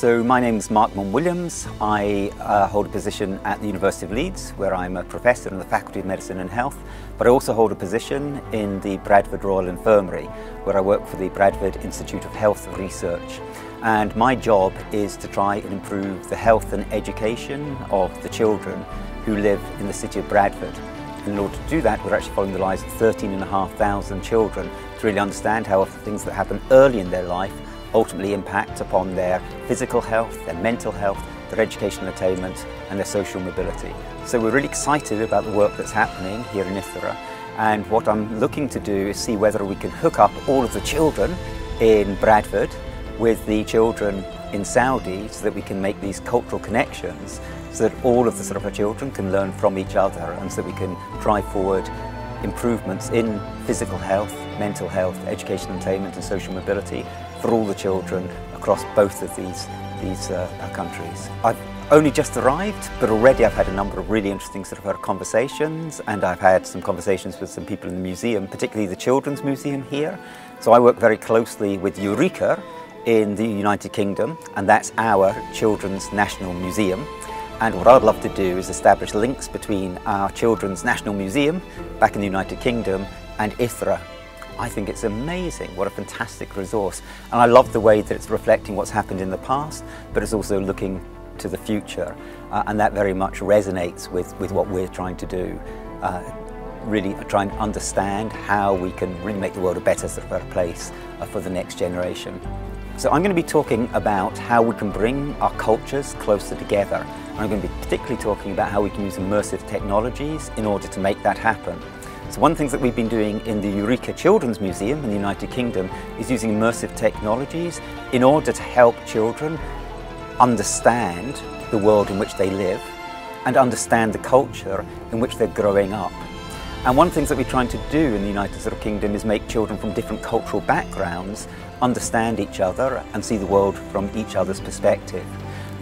So my name is Mark Williams. I hold a position at the University of Leeds where I'm a professor in the Faculty of Medicine and Health, but I also hold a position in the Bradford Royal Infirmary where I work for the Bradford Institute of Health Research. And my job is to try and improve the health and education of the children who live in the city of Bradford. And in order to do that, we're actually following the lives of 13,500 children to really understand how things that happen early in their life ultimately impact upon their physical health, their mental health, their educational attainment and their social mobility. So we're really excited about the work that's happening here in伊þراء, and what I'm looking to do is see whether we can hook up all of the children in Bradford with the children in Saudi so that we can make these cultural connections so that all of the children can learn from each other and so that we can drive forward improvements in physical health, mental health, educational attainment and social mobility for all the children across both of these countries. I've only just arrived, but already I've had a number of really interesting conversations, and I've had some conversations with some people in the museum, particularly the Children's Museum here. So I work very closely with Eureka in the United Kingdom, and that's our Children's National Museum. And what I'd love to do is establish links between our Children's National Museum back in the United Kingdom and伊þراء. I think it's amazing, what a fantastic resource. And I love the way that it's reflecting what's happened in the past, but it's also looking to the future. And that very much resonates with what we're trying to do. Really trying to understand how we can really make the world a better place for the next generation. So I'm going to be talking about how we can bring our cultures closer together. I'm going to be particularly talking about how we can use immersive technologies in order to make that happen. So one of the things that we've been doing in the Eureka Children's Museum in the United Kingdom is using immersive technologies in order to help children understand the world in which they live and understand the culture in which they're growing up. And one of the things that we're trying to do in the United Kingdom is make children from different cultural backgrounds understand each other and see the world from each other's perspective.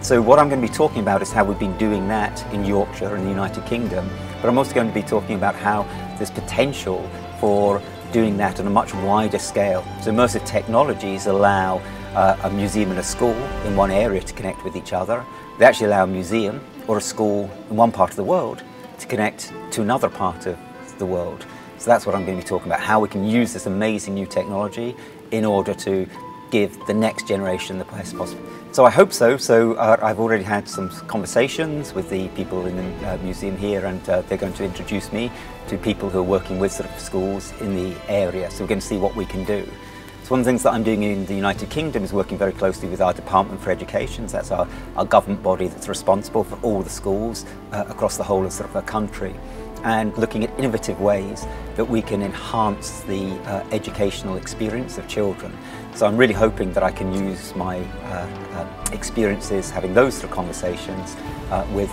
So what I'm going to be talking about is how we've been doing that in Yorkshire in the United Kingdom, but I'm also going to be talking about how there's potential for doing that on a much wider scale. So immersive technologies allow a museum and a school in one area to connect with each other. They actually allow a museum or a school in one part of the world to connect to another part of the world. So that's what I'm going to be talking about, how we can use this amazing new technology in order to give the next generation the best possible. So I hope so. So I've already had some conversations with the people in the museum here, and they're going to introduce me to people who are working with schools in the area. So we're going to see what we can do. So one of the things that I'm doing in the United Kingdom is working very closely with our Department for Education. So that's our government body that's responsible for all the schools across the whole of our country, and looking at innovative ways that we can enhance the educational experience of children. So I'm really hoping that I can use my experiences having those conversations with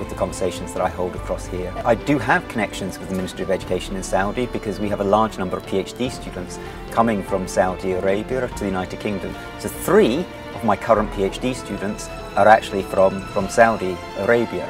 the conversations that I hold across here. I do have connections with the Ministry of Education in Saudi because we have a large number of PhD students coming from Saudi Arabia to the United Kingdom. So 3 of my current PhD students are actually from Saudi Arabia.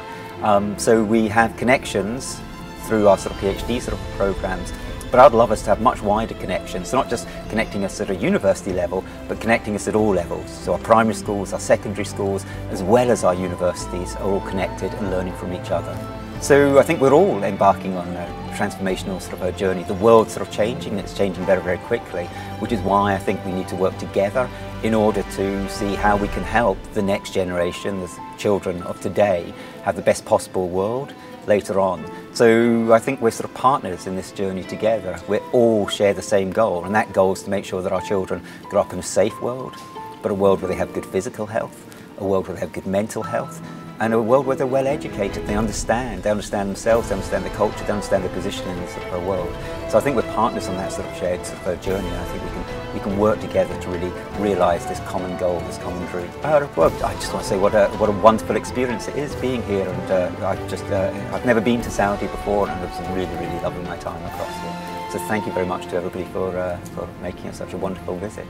So we have connections through our PhD programs, but I'd love us to have much wider connections, so not just connecting us at a university level, but connecting us at all levels. So our primary schools, our secondary schools, as well as our universities are all connected and learning from each other. So I think we're all embarking on a transformational journey. The world's changing, and it's changing very, very quickly, which is why I think we need to work together in order to see how we can help the next generation, the children of today, have the best possible world later on. So I think we're partners in this journey together. We all share the same goal, and that goal is to make sure that our children grow up in a safe world, but a world where they have good physical health, a world where they have good mental health, and a world where they're well educated. They understand themselves, they understand their culture, they understand their position in this world. So I think we're partners on that shared journey, and I think we can work together to really realise this common goal, this common dream. Well, I just want to say what a wonderful experience it is being here, and I've never been to Saudi before, and I've really, really loving my time across here. So thank you very much to everybody for making it such a wonderful visit.